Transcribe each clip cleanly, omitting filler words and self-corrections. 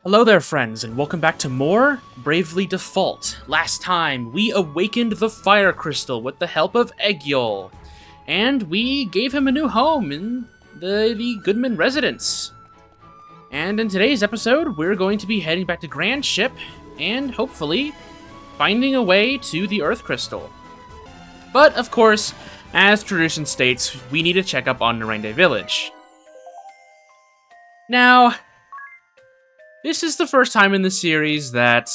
Hello there, friends, and welcome back to more Bravely Default. Last time, we awakened the Fire Crystal with the help of Egil, and we gave him a new home in the Goodman residence. And in today's episode, we're going to be heading back to Grand Ship, and hopefully, finding a way to the Earth Crystal. But, of course, as tradition states, we need to check up on Narende Village. Now, this is the first time in the series that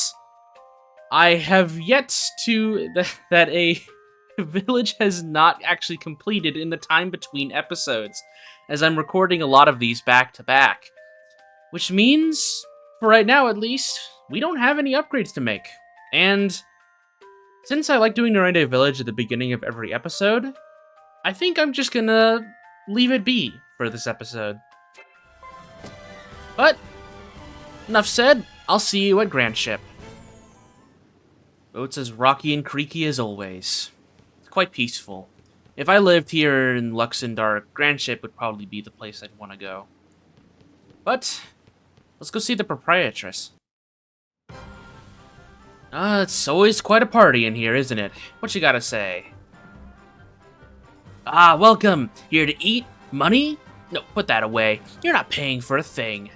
I have yet to... that a village has not actually completed in the time between episodes, as I'm recording a lot of these back to back. Which means, for right now at least, we don't have any upgrades to make. And since I like doing Narende Village at the beginning of every episode, I think I'm just gonna leave it be for this episode. But enough said, I'll see you at Grand Ship. Oh, it's as rocky and creaky as always. It's quite peaceful. If I lived here in Luxembourg, Grand Ship would probably be the place I'd want to go. But let's go see the proprietress. It's always quite a party in here, isn't it? What you gotta say? Welcome. Here to eat? Money? No, put that away. You're not paying for a thing.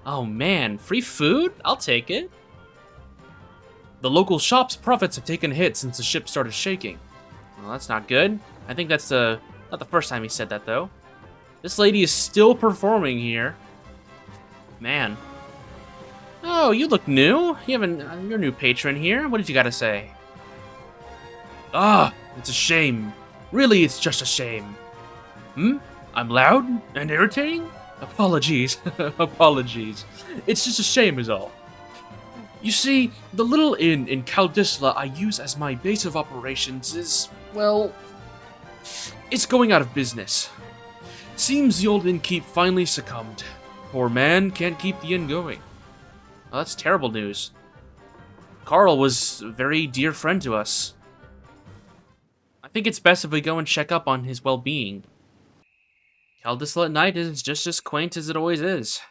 Oh man, free food? I'll take it. The local shop's profits have taken a hit since the ship started shaking. Well, that's not good. I think that's not the first time he said that, though. This lady is still performing here. Man. Oh, you look new. You're a new patron here. What did you gotta say? It's a shame. Really, it's just a shame. I'm loud and irritating? Apologies. Apologies. It's just a shame is all. You see, the little inn in Caldisla I use as my base of operations is, well, it's going out of business. Seems the old innkeep finally succumbed. Poor man can't keep the inn going. Well, that's terrible news. Carl was a very dear friend to us. I think it's best if we go and check up on his well-being. Caldisla at night is just as quaint as it always is.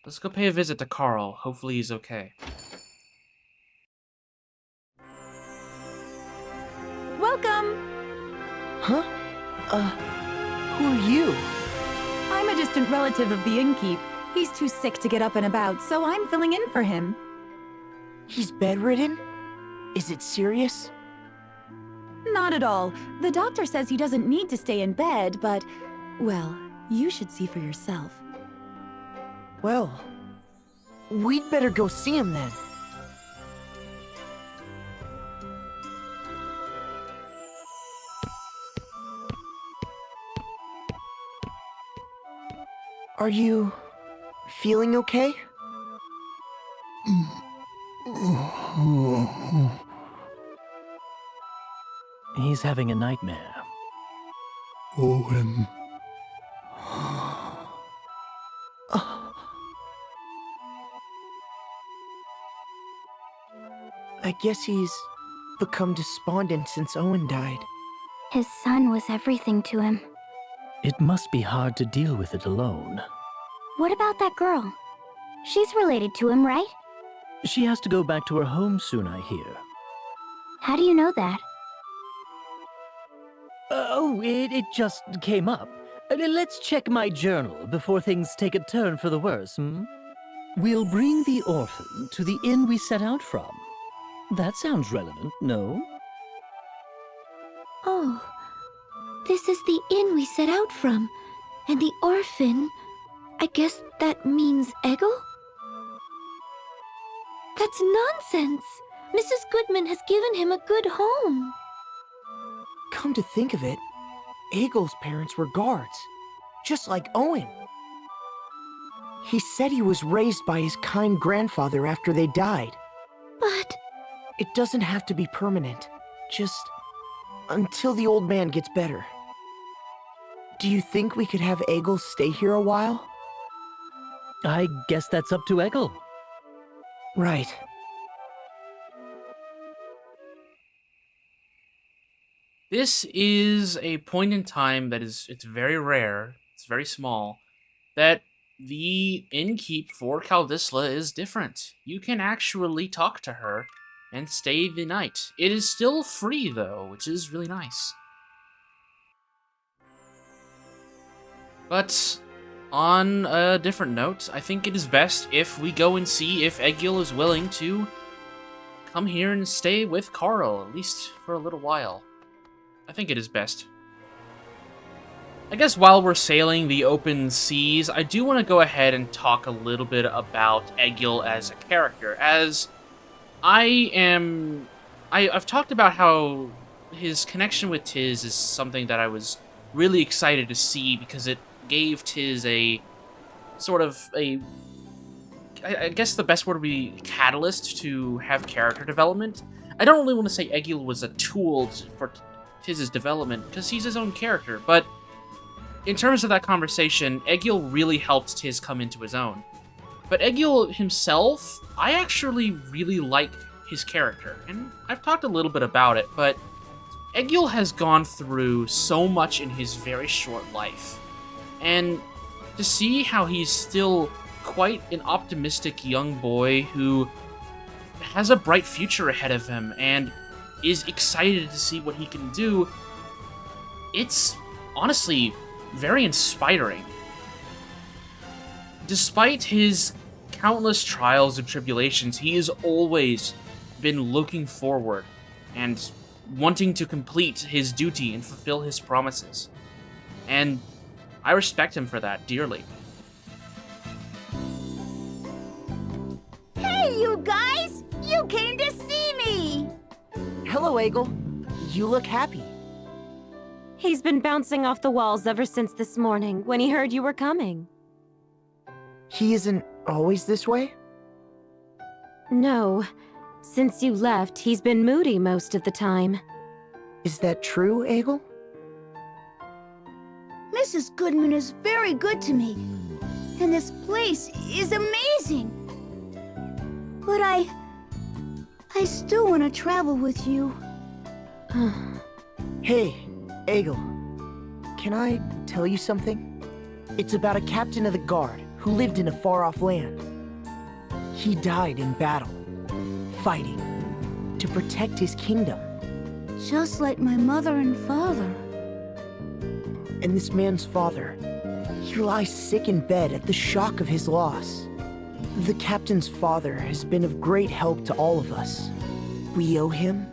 Let's go pay a visit to Carl. Hopefully he's okay. Welcome! Huh? Who are you? I'm a distant relative of the innkeep. He's too sick to get up and about, so I'm filling in for him. He's bedridden? Is it serious? Not at all. The doctor says he doesn't need to stay in bed, but... well, you should see for yourself. Well, we'd better go see him then. Are you feeling okay? He's having a nightmare. Owen. I guess he's become despondent since Owen died. His son was everything to him. It must be hard to deal with it alone. What about that girl? She's related to him, right? She has to go back to her home soon, I hear. How do you know that? It just came up. Let's check my journal before things take a turn for the worse, We'll bring the orphan to the inn we set out from. That sounds relevant, no? Oh, this is the inn we set out from. And the orphan, I guess that means Egil? That's nonsense! Mrs. Goodman has given him a good home. Come to think of it, Egil's parents were guards, just like Owen. He said he was raised by his kind grandfather after they died. But... it doesn't have to be permanent, just until the old man gets better. Do you think we could have Egil stay here a while? I guess that's up to Egil. Right. This is a point in time that it's very rare, it's very small, that the innkeep for Caldisla is different. You can actually talk to her and stay the night. It is still free, though, which is really nice. But on a different note, I think it is best if we go and see if Egil is willing to come here and stay with Carl, at least for a little while. I think it is best. I guess while we're sailing the open seas, I do want to go ahead and talk a little bit about Egil as a character, as I've talked about how his connection with Tiz is something that I was really excited to see because it gave Tiz a sort of a, I guess the best word would be catalyst to have character development. I don't really want to say Egil was a tool for Tiz's development because he's his own character, but in terms of that conversation, Egil really helped Tiz come into his own. But Egil himself, I actually really like his character, and I've talked a little bit about it, but Egil has gone through so much in his very short life, and to see how he's still quite an optimistic young boy who has a bright future ahead of him and is excited to see what he can do, it's honestly very inspiring. Despite his countless trials and tribulations, he has always been looking forward and wanting to complete his duty and fulfill his promises. And I respect him for that dearly. Hey, you guys! You came to see me! Hello, Egil. You look happy. He's been bouncing off the walls ever since this morning, when he heard you were coming. He isn't always this way? No. Since you left, he's been moody most of the time. Is that true, Egil? Mrs. Goodman is very good to me, and this place is amazing. But I still want to travel with you. Hey, Egil. Can I tell you something? It's about a captain of the guard who lived in a far-off land. He died in battle, fighting, to protect his kingdom. Just like my mother and father. And this man's father, he lies sick in bed at the shock of his loss. The captain's father has been of great help to all of us. We owe him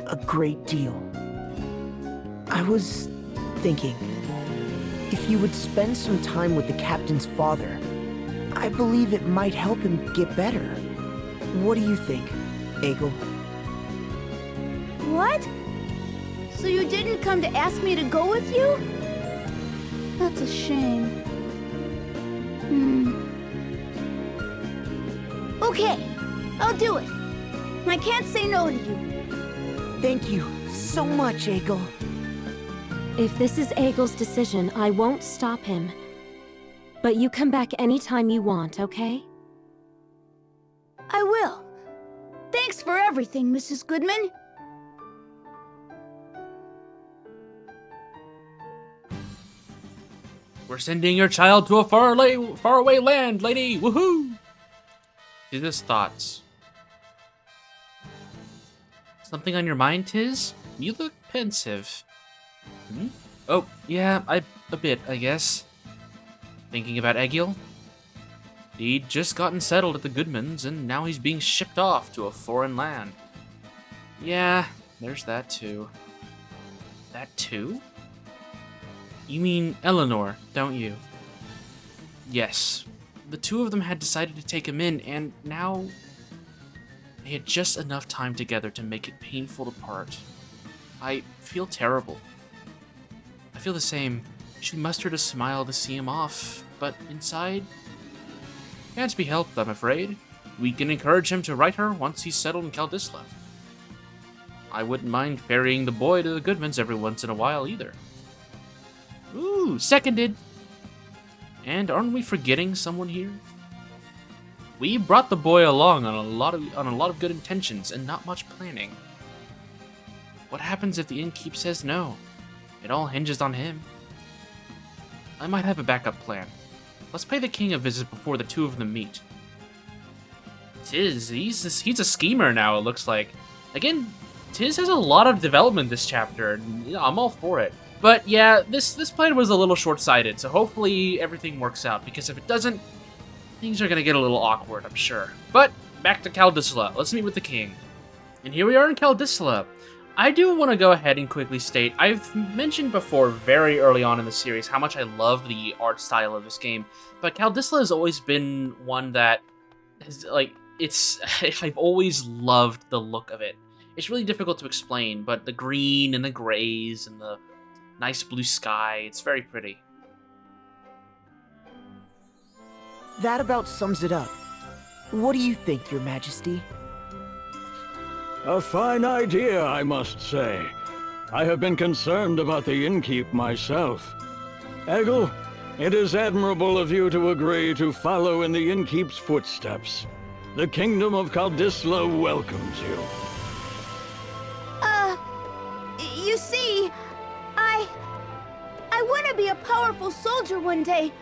a great deal. I was thinking, if you would spend some time with the captain's father, I believe it might help him get better. What do you think, Egil? What? So you didn't come to ask me to go with you? That's a shame. Okay, I'll do it. I can't say no to you. Thank you so much, Egil. If this is Egil's decision, I won't stop him. But you come back anytime you want, okay? I will. Thanks for everything, Mrs. Goodman. We're sending your child to a faraway land, lady! Woohoo! Tiz's thoughts. Something on your mind, Tiz? You look pensive. Oh, yeah, a bit, I guess. Thinking about Egil? He'd just gotten settled at the Goodmans, and now he's being shipped off to a foreign land. Yeah, there's that too. That too? You mean Eleanor, don't you? Yes. The two of them had decided to take him in, and now they had just enough time together to make it painful to part. I feel terrible. I feel the same. She mustered a smile to see him off, but inside, can't be helped, I'm afraid. We can encourage him to write her once he's settled in Caldisla. I wouldn't mind ferrying the boy to the Goodmans every once in a while either. Ooh, seconded. And aren't we forgetting someone here? We brought the boy along on a lot of good intentions and not much planning. What happens if the innkeep says no? It all hinges on him. I might have a backup plan. Let's pay the king a visit before the two of them meet. Tiz, he's a schemer now, it looks like. Again, Tiz has a lot of development this chapter, and you know, I'm all for it. But yeah, this plan was a little short-sighted, so hopefully everything works out, because if it doesn't, things are gonna get a little awkward, I'm sure. But back to Caldisla. Let's meet with the king. And here we are in Caldisla. I do want to go ahead and quickly state, I've mentioned before very early on in the series how much I love the art style of this game, but Caldisla has always been one that has, like, I've always loved the look of it. It's really difficult to explain, but the green and the grays and the nice blue sky, it's very pretty. That about sums it up. What do you think, Your Majesty? A fine idea, I must say. I have been concerned about the innkeep myself. Egil, it is admirable of you to agree to follow in the innkeep's footsteps. The kingdom of Caldisla welcomes you. You see, I want to be a powerful soldier one day,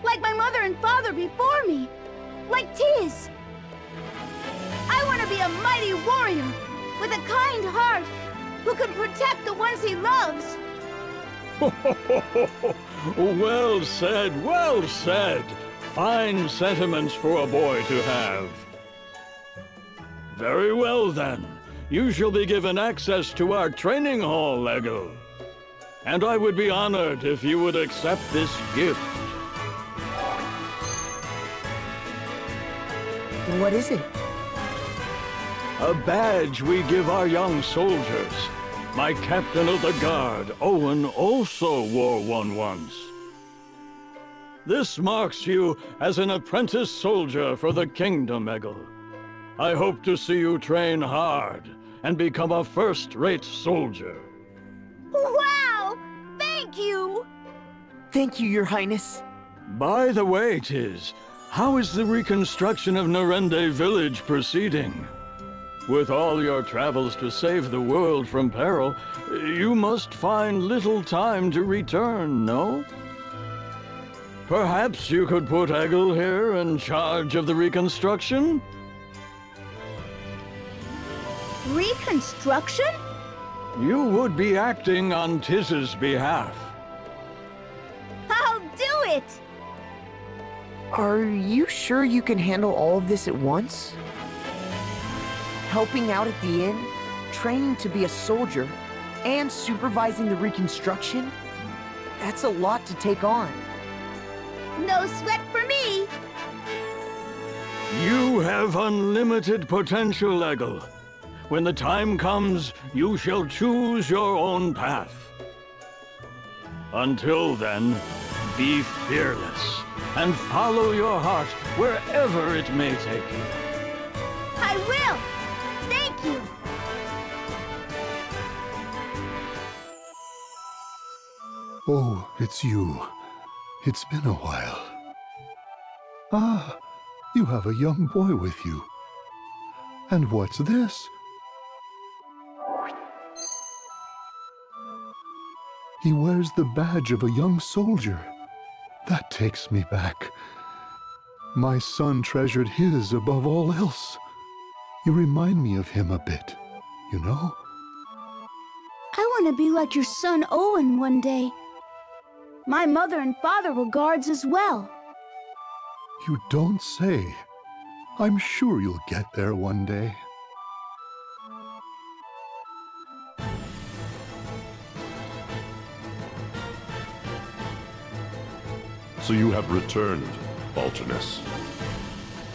like my mother and father before me, like Tiz. I want to be a mighty warrior with a kind heart who can protect the ones he loves. Well said, well said. Fine sentiments for a boy to have. Very well then. You shall be given access to our training hall, Egil. And I would be honored if you would accept this gift. What is it? A badge we give our young soldiers. My captain of the guard, Owen, also wore one once. This marks you as an apprentice soldier for the kingdom, Egil. I hope to see you train hard and become a first-rate soldier. Wow! Thank you! Thank you, Your Highness. By the way, Tiz, how is the reconstruction of Narende village proceeding? With all your travels to save the world from peril, you must find little time to return, no? Perhaps you could put Egil here in charge of the reconstruction? Reconstruction? You would be acting on Tiz's behalf. I'll do it! Are you sure you can handle all of this at once? Helping out at the inn, training to be a soldier, and supervising the reconstruction? That's a lot to take on. No sweat for me! You have unlimited potential, Egil. When the time comes, you shall choose your own path. Until then, be fearless and follow your heart wherever it may take you. I will! Thank you! Oh, it's you. It's been a while. Ah, you have a young boy with you. And what's this? He wears the badge of a young soldier. That takes me back. My son treasured his above all else. You remind me of him a bit, you know? I want to be like your son Owen one day. My mother and father were guards as well. You don't say. I'm sure you'll get there one day. So you have returned, Baltinus.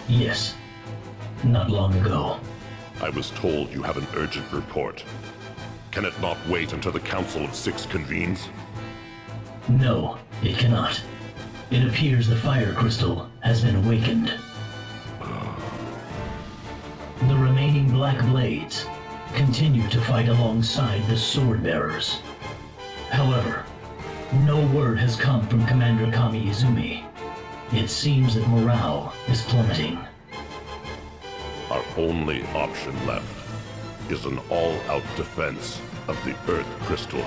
Yes. Not long ago. I was told you have an urgent report. Can it not wait until the Council of Six convenes? No, it cannot. It appears the fire crystal has been awakened. The remaining Black Blades continue to fight alongside the Sword Bearers. However, no word has come from Commander Kami Izumi. It seems that morale is plummeting. Our only option left is an all-out defense of the Earth Crystal.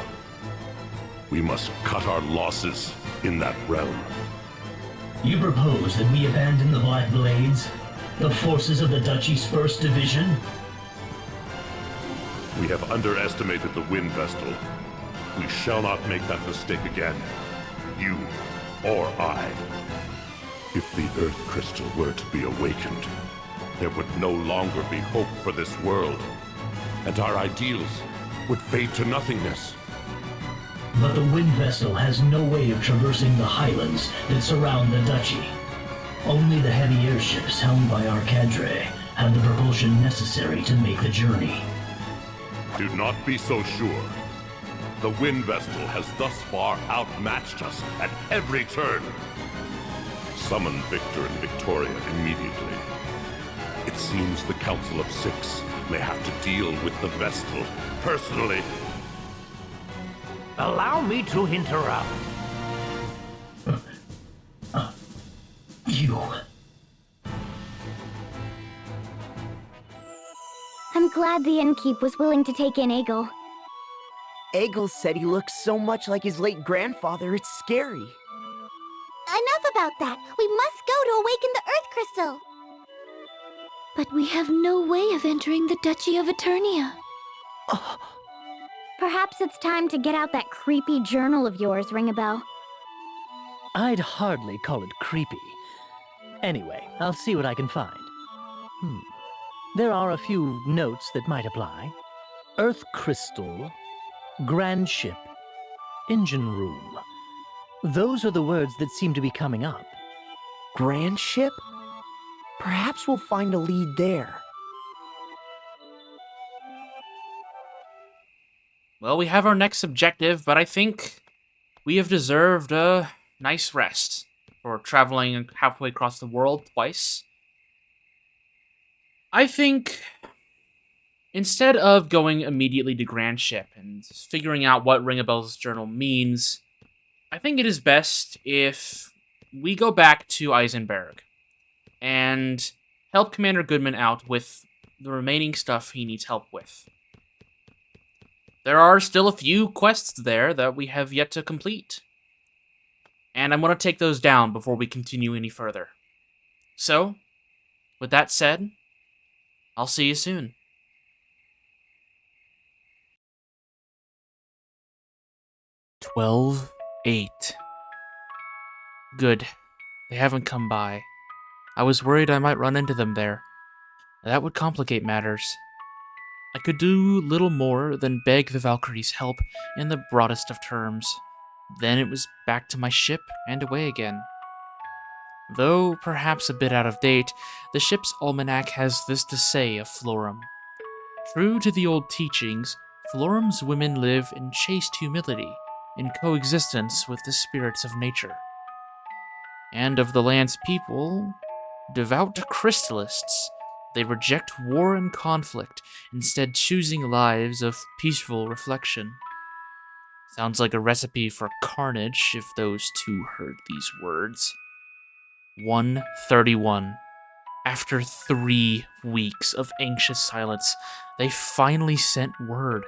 We must cut our losses in that realm. You propose that we abandon the Black Blades? The forces of the Duchy's 1st Division? We have underestimated the Wind Vestal. We shall not make that mistake again. You or I. If the Earth Crystal were to be awakened, there would no longer be hope for this world, and our ideals would fade to nothingness. But the Wind Vestal has no way of traversing the highlands that surround the Duchy. Only the heavy airships helmed by our cadre have the propulsion necessary to make the journey. Do not be so sure. The Wind Vestal has thus far outmatched us at every turn. Summon Victor and Victoria immediately. It seems the Council of Six may have to deal with the Vestal personally. Allow me to interrupt. You... I'm glad the innkeep was willing to take in Egil. Egil said he looks so much like his late grandfather, it's scary. Enough about that. We must go to awaken the Earth Crystal. But we have no way of entering the Duchy of Eternia. Perhaps it's time to get out that creepy journal of yours, Ringabel. I'd hardly call it creepy. Anyway, I'll see what I can find. There are a few notes that might apply. Earth Crystal, Grand Ship, Engine Room. Those are the words that seem to be coming up. Grand Ship? Perhaps we'll find a lead there. Well, we have our next objective, but I think we have deserved a nice rest for traveling halfway across the world twice. I think instead of going immediately to Grand Ship and figuring out what Ringabel's journal means, I think it is best if we go back to Eisenberg and help Commander Goodman out with the remaining stuff he needs help with. There are still a few quests there that we have yet to complete, and I'm going to take those down before we continue any further. So, with that said, I'll see you soon. $12.8. Good. They haven't come by. I was worried I might run into them there. That would complicate matters. I could do little more than beg the Valkyries' help in the broadest of terms. Then it was back to my ship and away again. Though perhaps a bit out of date, the ship's almanac has this to say of Florum. True to the old teachings, Florum's women live in chaste humility, in coexistence with the spirits of nature. And of the land's people, devout crystalists, they reject war and conflict, instead choosing lives of peaceful reflection. Sounds like a recipe for carnage if those two heard these words. 1:31. After 3 weeks of anxious silence, they finally sent word.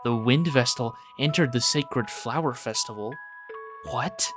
The Wind Vestal entered the sacred flower festival. What?